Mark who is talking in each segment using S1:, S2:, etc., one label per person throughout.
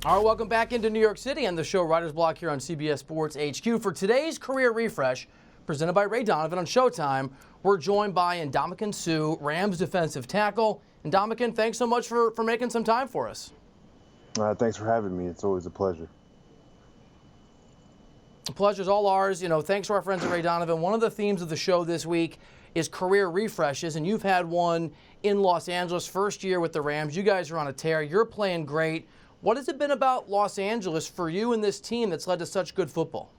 S1: All right, welcome back into New York City on the show Writer's Block here on CBS Sports HQ. For today's Career Refresh, presented by Ray Donovan on Showtime, we're joined by Reiter Suh, Rams defensive tackle. Reiter, thanks so much for making some time for us.
S2: Thanks for having me. It's always a pleasure.
S1: The pleasure's all ours. Thanks to our friends at Ray Donovan. One of the themes of the show this week is career refreshes, and you've had one in Los Angeles, first year with the Rams. You guys are on a tear. You're playing great. What has it been about Los Angeles for you and this team that's led to such good football?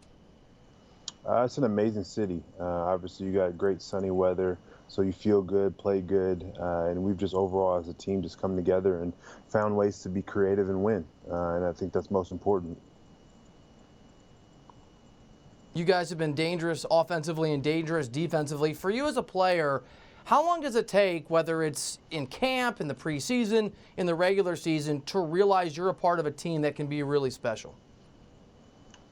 S2: It's an amazing city. Obviously, you got great sunny weather, so you feel good, play good, and we've just overall as a team just come together and found ways to be creative and win, and I think that's most important.
S1: You guys have been dangerous offensively and dangerous defensively. For you as a player, how long does it take, whether it's in camp, in the preseason, in the regular season, to realize you're a part of a team that can be really special?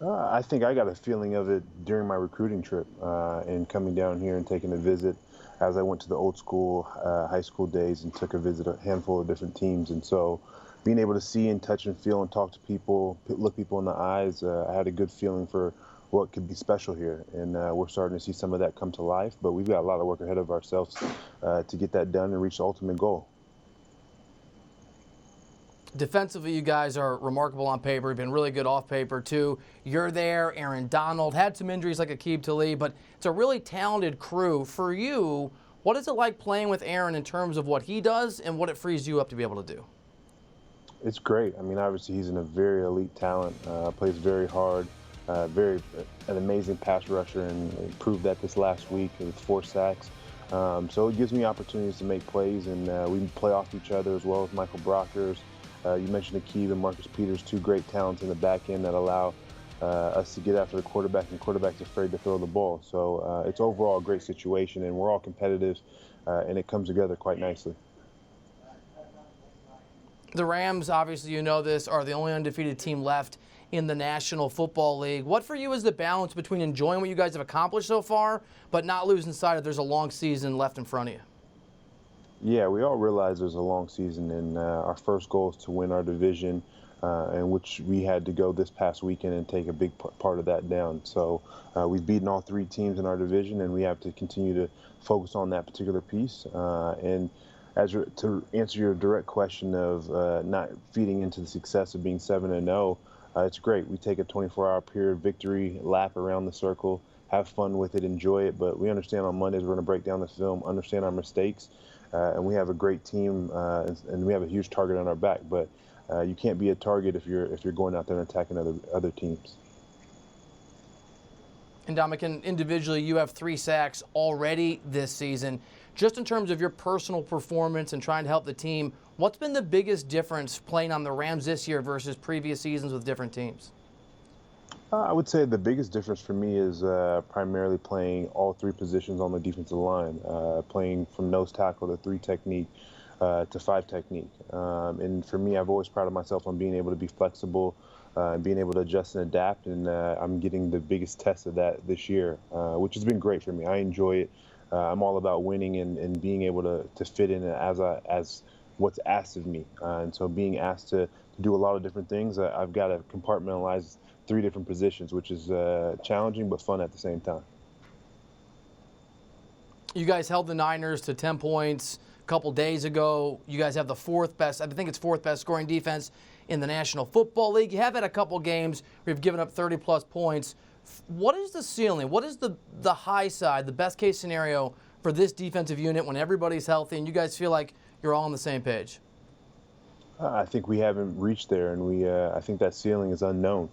S2: I think I got a feeling of it during my recruiting trip and coming down here and taking a visit as I went to the old school high school days and took a visit a handful of different teams. And so being able to see and touch and feel and talk to people, look people in the eyes, I had a good feeling for what could be special here, and we're starting to see some of that come to life, but we've got a lot of work ahead of ourselves to get that done and reach the ultimate goal.
S1: Defensively, you guys are remarkable on paper. You've been really good off paper, too. You're there. Aaron Donald had some injuries like Aqib Talib, but it's a really talented crew. For you, what is it like playing with Aaron in terms of what he does and what it frees you up to be able to do?
S2: It's great. I mean, obviously, he's a very elite talent, plays very hard. An amazing pass rusher, and proved that this last week with 4 sacks. So it gives me opportunities to make plays, and we play off each other as well as Michael Brockers. You mentioned Aqib and Marcus Peters, 2 great talents in the back end that allow us to get after the quarterback, and quarterback's afraid to throw the ball. So it's overall a great situation, and we're all competitive, and it comes together quite nicely.
S1: The Rams, obviously you know this, are the only undefeated team left in the National Football League. What for you is the balance between enjoying what you guys have accomplished so far, but not losing sight of there's a long season left in front of you?
S2: Yeah, we all realize there's a long season, and our first goal is to win our division, in which we had to go this past weekend and take a big part of that down. So we've beaten all 3 teams in our division, and we have to continue to focus on that particular piece. And to answer your direct question of not feeding into the success of being 7-0, it's great. We take a 24-hour period victory lap around the circle, have fun with it, enjoy it. But we understand on Mondays we're going to break down the film, understand our mistakes, and we have a great team, and we have a huge target on our back. But you can't be a target if you're going out there and attacking other teams.
S1: And Dominican, individually, you have 3 sacks already this season. Just in terms of your personal performance and trying to help the team, what's been the biggest difference playing on the Rams this year versus previous seasons with different teams?
S2: I would say the biggest difference for me is primarily playing all 3 positions on the defensive line, playing from nose tackle to 3 technique to 5 technique. And for me, I've always prided myself on being able to be flexible and being able to adjust and adapt, and I'm getting the biggest test of that this year, which has been great for me. I enjoy it. I'm all about winning and being able to fit in as what's asked of me. And so being asked to do a lot of different things, I've got to compartmentalize 3 different positions, which is challenging but fun at the same time.
S1: You guys held the Niners to 10 points a couple days ago. You guys have the 4th best, I think it's 4th best scoring defense in the National Football League. You have had a couple games where you've given up 30-plus points. What is the ceiling? What is the high side, the best case scenario for this defensive unit when everybody's healthy and you guys feel like you're all on the same page?
S2: I think we haven't reached there, and I think that ceiling is unknown.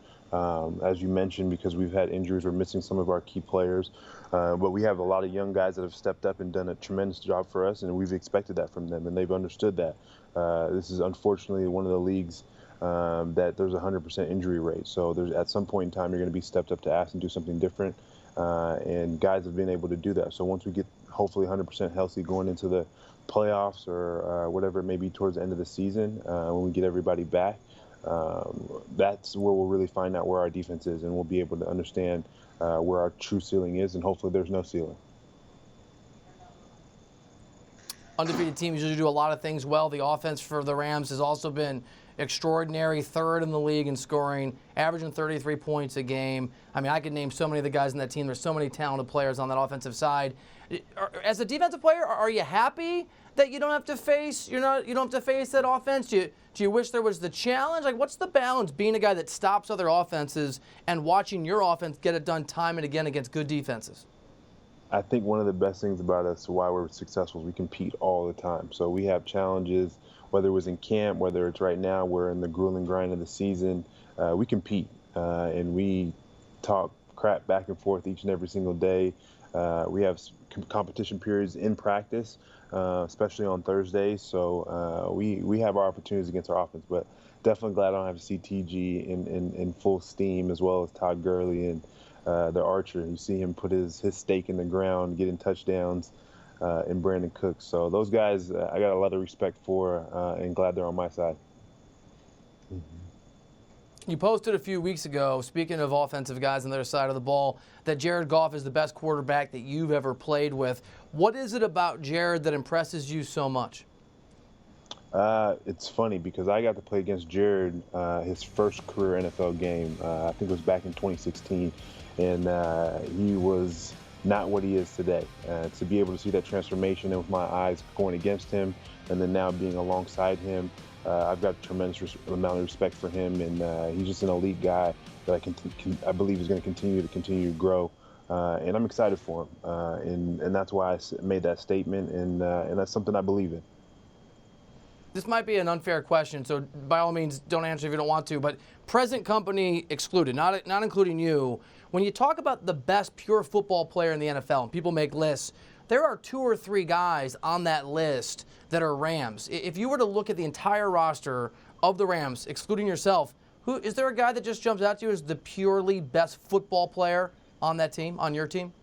S2: As you mentioned, because we've had injuries, we're missing some of our key players. But we have a lot of young guys that have stepped up and done a tremendous job for us, and we've expected that from them, and they've understood that. This is unfortunately one of the leagues that there's a 100% injury rate. So at some point in time, you're going to be stepped up to ask and do something different. And guys have been able to do that. So once we get hopefully 100% healthy going into the playoffs or whatever it may be towards the end of the season, when we get everybody back, that's where we'll really find out where our defense is, and we'll be able to understand where our true ceiling is, and hopefully there's no ceiling.
S1: undefeated teams usually do a lot of things well. The offense for the Rams has also been extraordinary, third in the league in scoring, averaging 33 points a game. I mean, I could name so many of the guys in that team. There's so many talented players on that offensive side. As a defensive player, are you happy that you don't have to face you don't have to face that offense? Do you wish there was the challenge? Like, what's the balance being a guy that stops other offenses and watching your offense get it done time and again against good defenses?
S2: I think one of the best things about us, why we're successful, is we compete all the time. So we have challenges, whether it was in camp, whether it's right now, we're in the grueling grind of the season. We compete and we talk crap back and forth each and every single day. We have competition periods in practice, especially on Thursdays. So we have our opportunities against our offense, but definitely glad I don't have to see TG in full steam, as well as Todd Gurley and the archer. You see him put his stake in the ground, getting touchdowns, and Brandon Cooks. So those guys, I got a lot of respect for, and glad they're on my side.
S1: You posted a few weeks ago, speaking of offensive guys on their side of the ball, that Jared Goff is the best quarterback that you've ever played with. What is it about Jared that impresses you so much?
S2: It's funny because I got to play against Jared his first career NFL game. I think it was back in 2016, and he was not what he is today. To be able to see that transformation and with my eyes going against him, and then now being alongside him, I've got a tremendous amount of respect for him, and he's just an elite guy that I believe is going to continue to grow. And I'm excited for him, and that's why I made that statement, and that's something I believe in.
S1: This might be an unfair question, so by all means, don't answer if you don't want to, but present company excluded, not including you. When you talk about the best pure football player in the NFL, and people make lists, there are 2 or 3 guys on that list that are Rams. If you were to look at the entire roster of the Rams, excluding yourself, is there a guy that just jumps out to you as the purely best football player on that team, on your team?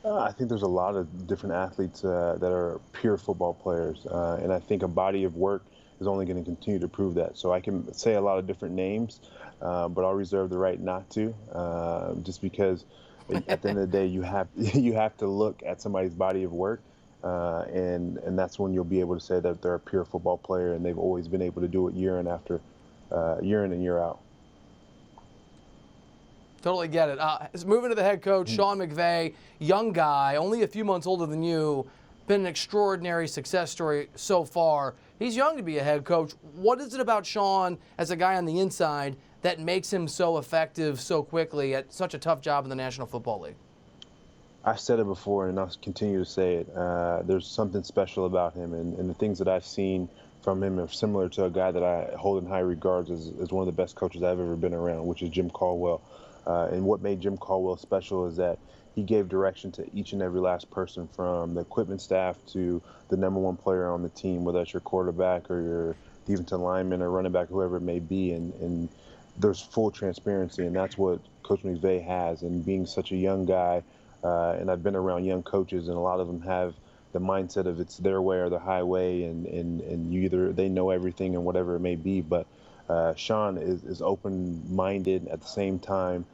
S2: I think there's a lot of different athletes that are pure football players, and I think a body of work is only going to continue to prove that. So I can say a lot of different names, but I'll reserve the right not to, just because at the end of the day, you have to look at somebody's body of work, and that's when you'll be able to say that they're a pure football player, and they've always been able to do it year in and year out.
S1: Totally get it. Moving to the head coach, Sean McVay, young guy, only a few months older than you, been an extraordinary success story so far. He's young to be a head coach. What is it about Sean as a guy on the inside that makes him so effective so quickly at such a tough job in the National Football League?
S2: I've said it before, and I'll continue to say it. There's something special about him, and the things that I've seen from him are similar to a guy that I hold in high regards as one of the best coaches I've ever been around, which is Jim Caldwell. And what made Jim Caldwell special is that he gave direction to each and every last person, from the equipment staff to the number one player on the team, whether that's your quarterback or your defensive lineman or running back, whoever it may be. And there's full transparency, and that's what Coach McVay has. And being such a young guy, and I've been around young coaches, and a lot of them have the mindset of it's their way or the highway, and you either they know everything and whatever it may be. But Sean is open-minded at the same time,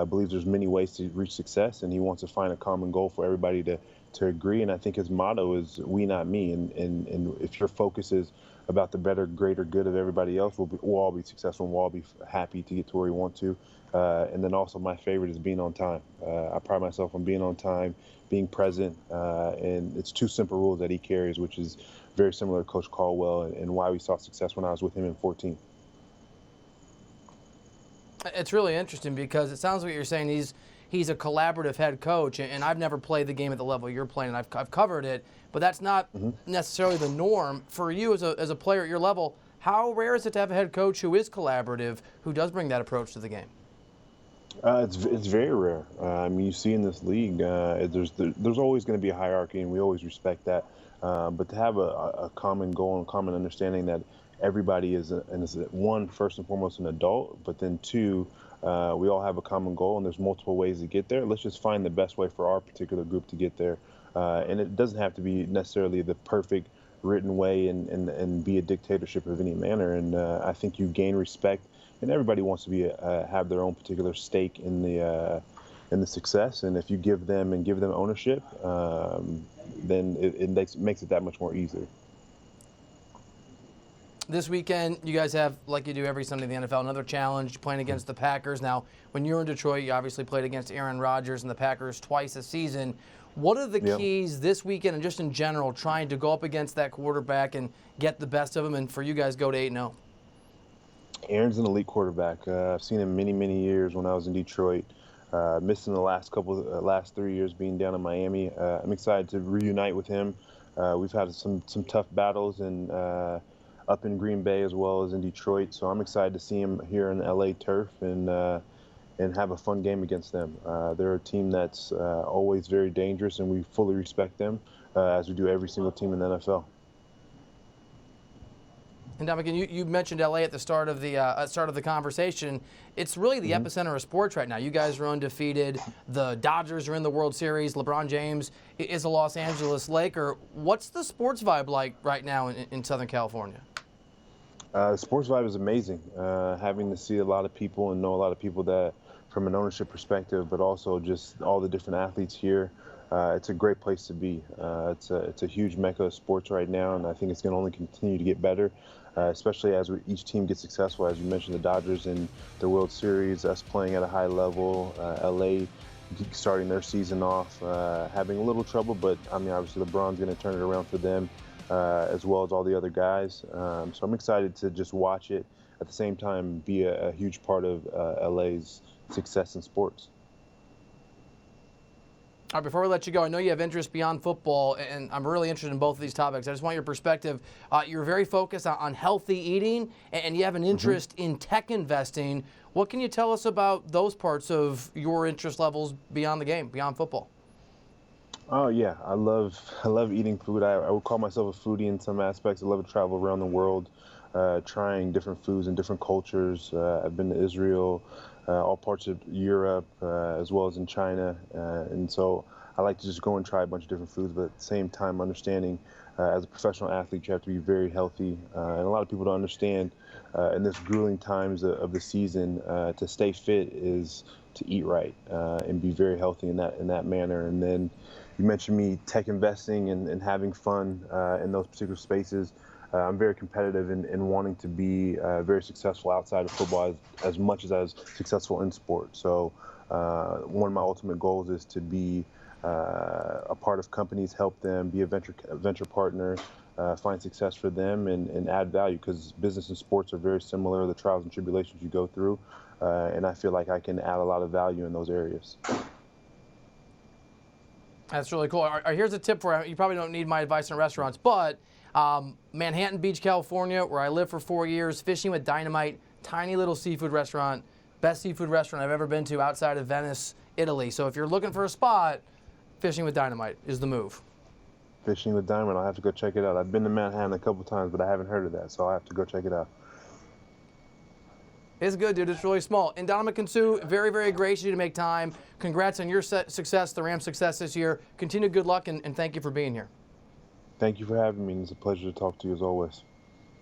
S2: believes there's many ways to reach success, and he wants to find a common goal for everybody to agree. And I think his motto is "We, not me." And if your focus is about the better, greater good of everybody else, we'll all be successful, and we'll all be happy to get to where we want to. And then also my favorite is being on time. I pride myself on being on time, being present, and it's 2 simple rules that he carries, which is very similar to Coach Caldwell, and why we saw success when I was with him in 2014.
S1: It's really interesting because it sounds like you're saying he's a collaborative head coach, and I've never played the game at the level you're playing, and I've covered it, but that's not necessarily the norm. For you as a player at your level, how rare is it to have a head coach who is collaborative, who does bring that approach to the game?
S2: It's very rare. I mean, you see in this league, there's always going to be a hierarchy, and we always respect that. But to have a common goal and common understanding that everybody is one, first and foremost, an adult, but then 2, we all have a common goal, and there's multiple ways to get there. Let's just find the best way for our particular group to get there. And it doesn't have to be necessarily the perfect written way and be a dictatorship of any manner. And I think you gain respect, and everybody wants to be have their own particular stake in the success. And if you give them ownership, then it makes it that much more easier.
S1: This weekend, you guys have, like you do every Sunday in the NFL, another challenge playing against the Packers. Now, when you were in Detroit, you obviously played against Aaron Rodgers and the Packers twice a season. What are the keys this weekend and just in general trying to go up against that quarterback and get the best of him and for you guys go to 8-0?
S2: Aaron's an elite quarterback. I've seen him many years when I was in Detroit. Missing the last 3 years being down in Miami. I'm excited to reunite with him. We've had some tough battles and up in Green Bay as well as in Detroit. So I'm excited to see him here in LA turf and have a fun game against them. They're a team that's always very dangerous, and we fully respect them as we do every single team in the NFL.
S1: And Dominican, you mentioned LA at the start of the conversation. It's really the epicenter of sports right now. You guys are undefeated. The Dodgers are in the World Series. LeBron James is a Los Angeles Laker. What's the sports vibe like right now in Southern California?
S2: The sports vibe is amazing. Having to see a lot of people and know a lot of people that, from an ownership perspective, but also just all the different athletes here. It's a great place to be. It's a huge mecca of sports right now, and I think it's going to only continue to get better, especially as each team gets successful. As you mentioned, the Dodgers in the World Series, us playing at a high level, LA starting their season off, having a little trouble, but I mean, obviously LeBron's going to turn it around for them, as well as all the other guys. So I'm excited to just watch it. At the same time, be a huge part of LA's success in sports.
S1: All right, before we let you go, I know you have interest beyond football, and I'm really interested in both of these topics. I just want your perspective. You're very focused on healthy eating, and you have an interest in tech investing. What can you tell us about those parts of your interest levels beyond the game, beyond football?
S2: Oh yeah, I love eating food. I would call myself a foodie in some aspects. I love to travel around the world, trying different foods and different cultures. I've been to Israel, all parts of Europe, as well as in China, and so I like to just go and try a bunch of different foods, but at the same time understanding as a professional athlete you have to be very healthy, and a lot of people don't understand in this grueling times of the season to stay fit is to eat right and be very healthy in that manner. And then you mentioned me tech investing and having fun in those particular spaces. I'm very competitive in wanting to be very successful outside of football as much as I was successful in sport. So one of my ultimate goals is to be a part of companies, help them, be a venture partner, find success for them, and add value, because business and sports are very similar, the trials and tribulations you go through, and I feel like I can add a lot of value in those areas.
S1: That's really cool. Here's a tip for you. You probably don't need my advice on restaurants, but Manhattan Beach, California, where I lived for 4 years, Fishing with Dynamite, tiny little seafood restaurant, best seafood restaurant I've ever been to outside of Venice, Italy. So if you're looking for a spot, Fishing with Dynamite is the move.
S2: Fishing with Dynamite, I'll have to go check it out. I've been to Manhattan a couple times, but I haven't heard of that, so I'll have to go check it out.
S1: It's good, dude. It's really small. And Dominican Suh, very, very gracious to make time. Congrats on your success, the Rams' success this year. Continue good luck, and thank you for being here.
S2: Thank you for having me. It's a pleasure to talk to you as always.